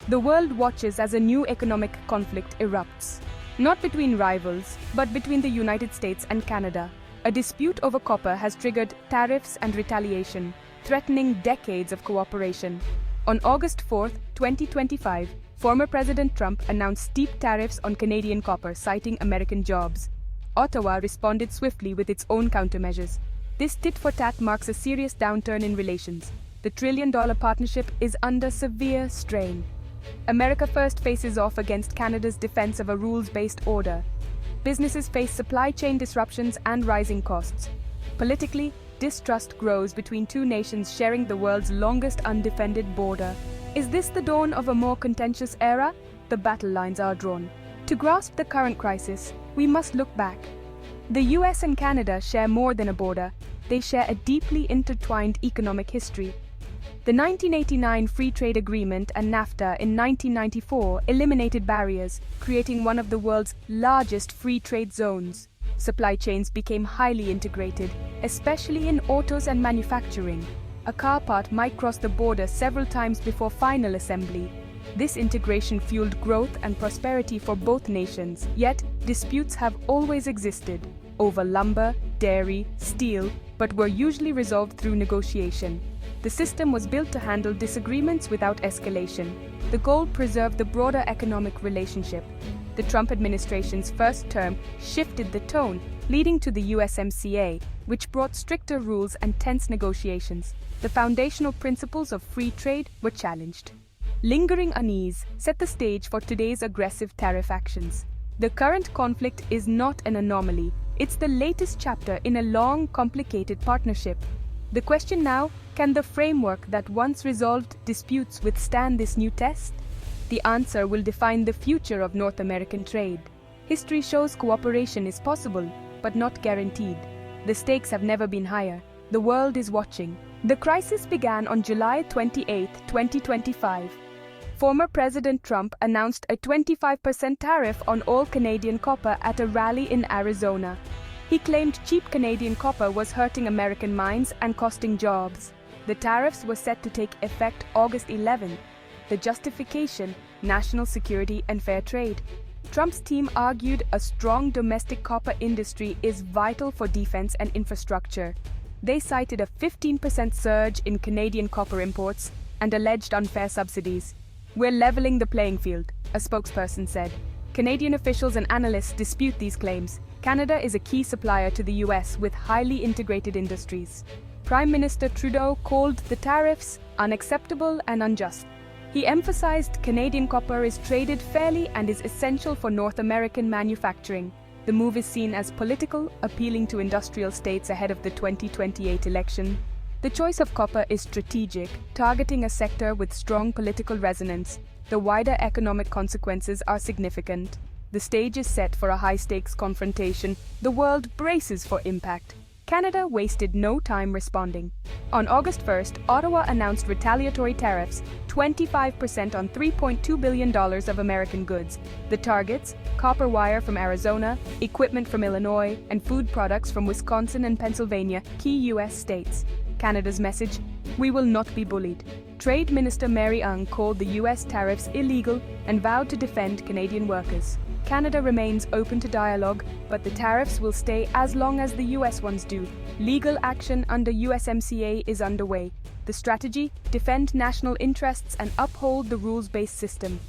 The world watches as a new economic conflict erupts. Not between rivals, but between the United States and Canada. A dispute over copper has triggered tariffs and retaliation, threatening decades of cooperation. On August 4, 2025, former President Trump announced steep tariffs on Canadian copper, citing American jobs. Ottawa responded swiftly with its own countermeasures. This tit-for-tat marks a serious downturn in relations. The trillion-dollar partnership is under severe strain. America first faces off against Canada's defense of a rules-based order. Businesses face supply chain disruptions and rising costs. Politically, distrust grows between two nations sharing the world's longest undefended border. Is this the dawn of a more contentious era? The battle lines are drawn. To grasp the current crisis, we must look back. The US and Canada share more than a border. They share a deeply intertwined economic history. The 1989 Free Trade Agreement and NAFTA in 1994 eliminated barriers, creating one of the world's largest free trade zones. Supply chains became highly integrated, especially in autos and manufacturing. A car part might cross the border several times before final assembly. This integration fueled growth and prosperity for both nations, yet disputes have always existed over lumber, dairy, steel, but were usually resolved through negotiation. The system was built to handle disagreements without escalation. The goal preserved the broader economic relationship. The Trump administration's first term shifted the tone, leading to the USMCA, which brought stricter rules and tense negotiations. The foundational principles of free trade were challenged. Lingering unease set the stage for today's aggressive tariff actions. The current conflict is not an anomaly. It's the latest chapter in a long, complicated partnership. The question now, can the framework that once resolved disputes withstand this new test? The answer will define the future of North American trade. History shows cooperation is possible, but not guaranteed. The stakes have never been higher. The world is watching. The crisis began on July 28, 2025. Former President Trump announced a 25% tariff on all Canadian copper at a rally in Arizona. He claimed cheap Canadian copper was hurting American mines and costing jobs. The tariffs were set to take effect August 11. The justification: national security and fair trade. Trump's team argued a strong domestic copper industry is vital for defense and infrastructure. They cited a 15% surge in Canadian copper imports and alleged unfair subsidies. "We're leveling the playing field," a spokesperson said. Canadian officials and analysts dispute these claims. Canada is a key supplier to the US with highly integrated industries. Prime Minister Trudeau called the tariffs unacceptable and unjust. He emphasized Canadian copper is traded fairly and is essential for North American manufacturing. The move is seen as political, appealing to industrial states ahead of the 2028 election. The choice of copper is strategic, targeting a sector with strong political resonance. The wider economic consequences are significant. The stage is set for a high-stakes confrontation. The world braces for impact. Canada wasted no time responding. On August 1st, Ottawa announced retaliatory tariffs, 25% on $3.2 billion of American goods. The targets: copper wire from Arizona, equipment from Illinois, and food products from Wisconsin and Pennsylvania, key U.S. states. Canada's message: we will not be bullied. Trade Minister Mary Ng called the U.S. tariffs illegal and vowed to defend Canadian workers. Canada remains open to dialogue, but the tariffs will stay as long as the US ones do. Legal action under USMCA is underway. The strategy: defend national interests and uphold the rules-based system.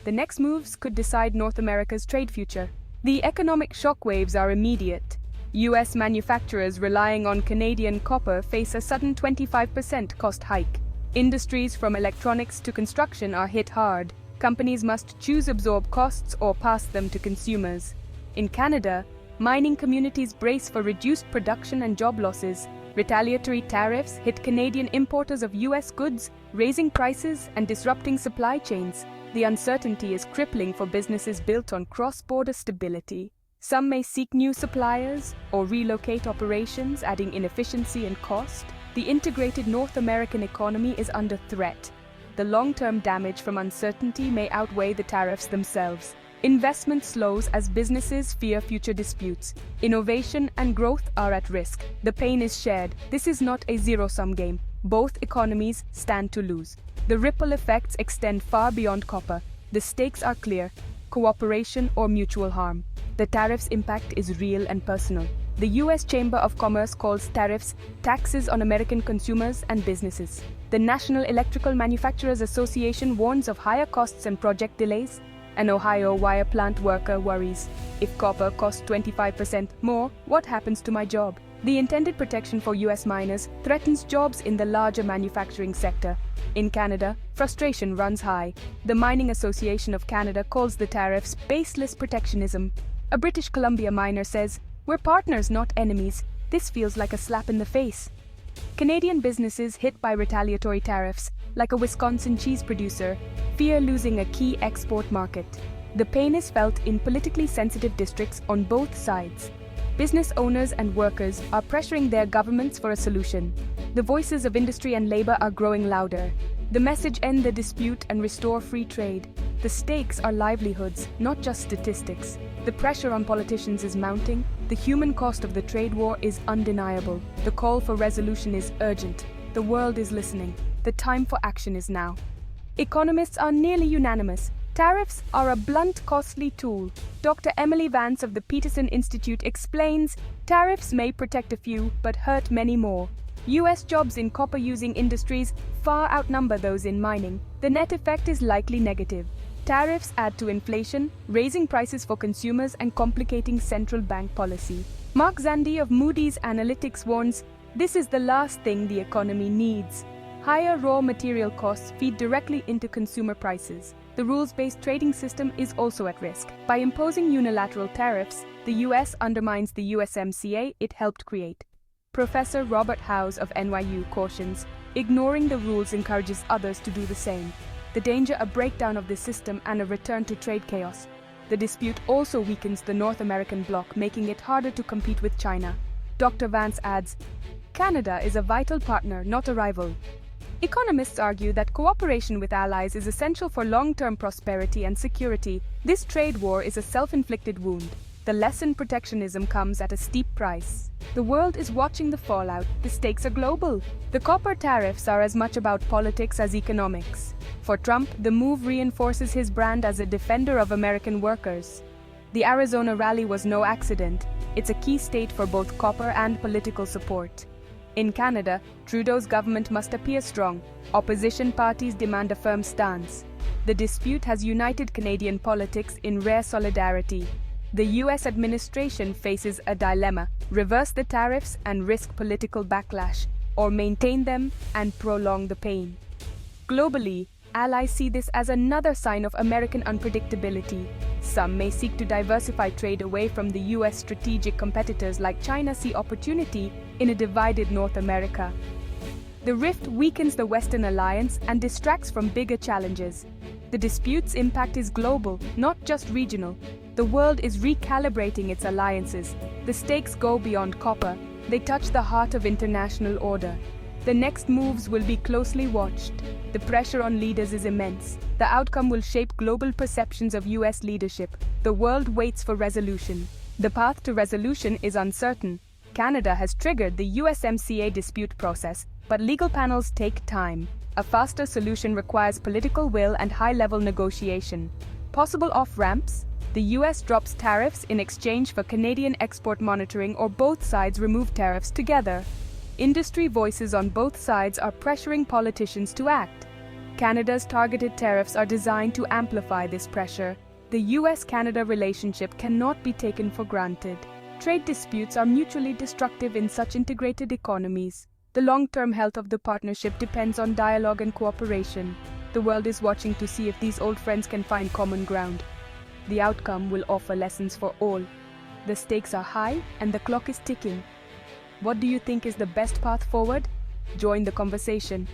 The next moves could decide North America's trade future. The economic shockwaves are immediate. US manufacturers relying on Canadian copper face a sudden 25% cost hike. Industries from electronics to construction are hit hard. Companies must choose absorb costs or pass them to consumers. In Canada, mining communities brace for reduced production and job losses. Retaliatory tariffs hit Canadian importers of US goods, raising prices and disrupting supply chains. The uncertainty is crippling for businesses built on cross-border stability. Some may seek new suppliers or relocate operations, adding inefficiency and cost. The integrated North American economy is under threat. The long-term damage from uncertainty may outweigh the tariffs themselves. Investment slows as businesses fear future disputes. Innovation and growth are at risk. The pain is shared. This is not a zero-sum game. Both economies stand to lose. The ripple effects extend far beyond copper. The stakes are clear: cooperation or mutual harm. The tariffs' impact is real and personal. The U.S. Chamber of Commerce calls tariffs taxes on American consumers and businesses. The National Electrical Manufacturers Association warns of higher costs and project delays. An Ohio wire plant worker worries, if copper costs 25% more, what happens to my job? The intended protection for U.S. miners threatens jobs in the larger manufacturing sector. In Canada, frustration runs high. The Mining Association of Canada calls the tariffs baseless protectionism. A British Columbia miner says, "We're partners, not enemies. This feels like a slap in the face." Canadian businesses hit by retaliatory tariffs, like a Wisconsin cheese producer, fear losing a key export market. The pain is felt in politically sensitive districts on both sides. Business owners and workers are pressuring their governments for a solution. The voices of industry and labor are growing louder. The message: end the dispute and restore free trade. The stakes are livelihoods, not just statistics. The pressure on politicians is mounting. The human cost of the trade war is undeniable. The call for resolution is urgent. The world is listening. The time for action is now. Economists are nearly unanimous. Tariffs are a blunt, costly tool. Dr. Emily Vance of the Peterson Institute explains, tariffs may protect a few, but hurt many more. U.S. jobs in copper-using industries far outnumber those in mining. The net effect is likely negative. Tariffs add to inflation, raising prices for consumers and complicating central bank policy. Mark Zandi of Moody's Analytics warns, this is the last thing the economy needs. Higher raw material costs feed directly into consumer prices. The rules-based trading system is also at risk. By imposing unilateral tariffs, the U.S. undermines the USMCA it helped create. Professor Robert Howes of NYU cautions, ignoring the rules encourages others to do the same. The danger: a breakdown of the system and a return to trade chaos. The dispute also weakens the North American bloc, making it harder to compete with China. Dr. Vance adds, Canada is a vital partner, not a rival. Economists argue that cooperation with allies is essential for long-term prosperity and security. This trade war is a self-inflicted wound. The lesson: protectionism comes at a steep price. The world is watching the fallout. The stakes are global. The copper tariffs are as much about politics as economics. For Trump, the move reinforces his brand as a defender of American workers. The Arizona rally was no accident. It's a key state for both copper and political support. In Canada, Trudeau's government must appear strong. Opposition parties demand a firm stance. The dispute has united Canadian politics in rare solidarity. The U.S. administration faces a dilemma: reverse the tariffs and risk political backlash, or maintain them and prolong the pain. Globally, allies see this as another sign of American unpredictability. Some may seek to diversify trade away from the U.S. Strategic competitors like China see opportunity in a divided North America. The rift weakens the Western alliance and distracts from bigger challenges. The dispute's impact is global, not just regional. The world is recalibrating its alliances. The stakes go beyond copper. They touch the heart of international order. The next moves will be closely watched. The pressure on leaders is immense. The outcome will shape global perceptions of U.S. leadership. The world waits for resolution. The path to resolution is uncertain. Canada has triggered the USMCA dispute process, but legal panels take time. A faster solution requires political will and high-level negotiation. Possible off-ramps? The U.S. drops tariffs in exchange for Canadian export monitoring, or both sides remove tariffs together. Industry voices on both sides are pressuring politicians to act. Canada's targeted tariffs are designed to amplify this pressure. The U.S.-Canada relationship cannot be taken for granted. Trade disputes are mutually destructive in such integrated economies. The long-term health of the partnership depends on dialogue and cooperation. The world is watching to see if these old friends can find common ground. The outcome will offer lessons for all. The stakes are high and the clock is ticking. What do you think is the best path forward? Join the conversation.